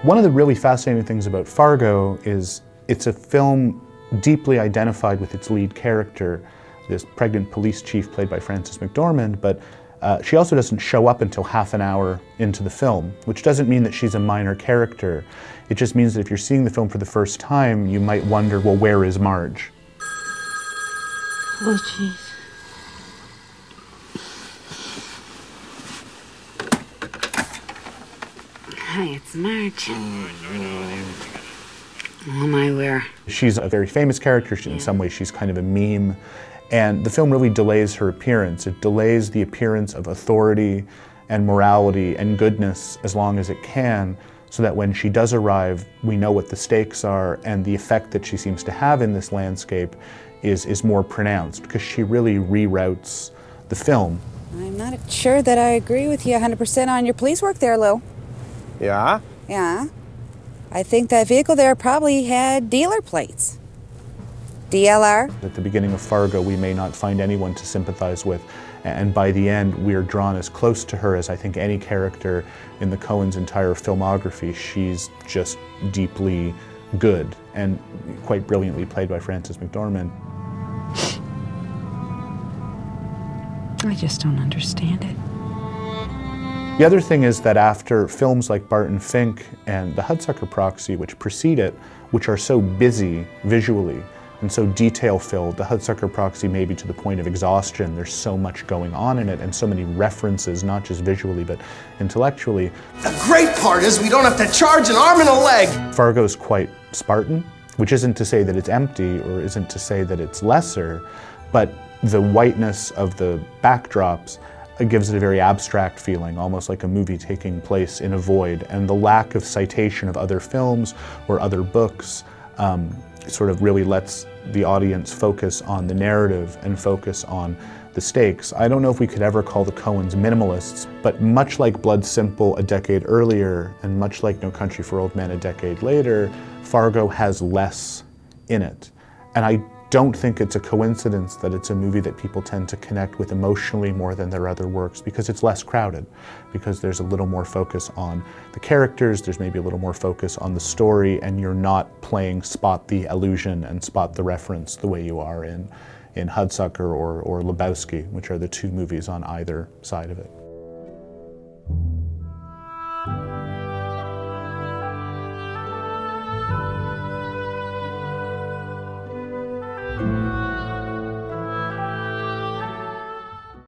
One of the really fascinating things about Fargo is it's a film deeply identified with its lead character, this pregnant police chief played by Frances McDormand, but she also doesn't show up until half an hour into the film, which doesn't mean that she's a minor character. It just means that if you're seeing the film for the first time, you might wonder, well, where is Marge? Oh, jeez. Hi, it's Marge. Oh my, where? She's a very famous character. In some ways, she's kind of a meme. And the film really delays her appearance. It delays the appearance of authority and morality and goodness as long as it can, so that when she does arrive, we know what the stakes are, and the effect that she seems to have in this landscape is more pronounced, because she really reroutes the film. I'm not sure that I agree with you 100% on your police work there, Lou. Yeah? Yeah. I think that vehicle there probably had dealer plates. DLR. At the beginning of Fargo, we may not find anyone to sympathize with, and by the end, we are drawn as close to her as I think any character in the Coen's entire filmography. She's just deeply good, and quite brilliantly played by Frances McDormand. I just don't understand it. The other thing is that after films like Barton Fink and the Hudsucker Proxy, which precede it, which are so busy visually and so detail-filled, the Hudsucker Proxy maybe to the point of exhaustion. There's so much going on in it and so many references, not just visually but intellectually. The great part is we don't have to charge an arm and a leg! Fargo's quite Spartan, which isn't to say that it's empty or isn't to say that it's lesser, but the whiteness of the backdrops gives it a very abstract feeling, almost like a movie taking place in a void, and the lack of citation of other films or other books sort of really lets the audience focus on the narrative and focus on the stakes. I don't know if we could ever call the Coens minimalists, but much like Blood Simple a decade earlier, and much like No Country for Old Men a decade later, Fargo has less in it. And I don't think it's a coincidence that it's a movie that people tend to connect with emotionally more than their other works, because it's less crowded, because there's a little more focus on the characters, there's maybe a little more focus on the story, and you're not playing spot the allusion and spot the reference the way you are in Hudsucker or Lebowski, which are the two movies on either side of it.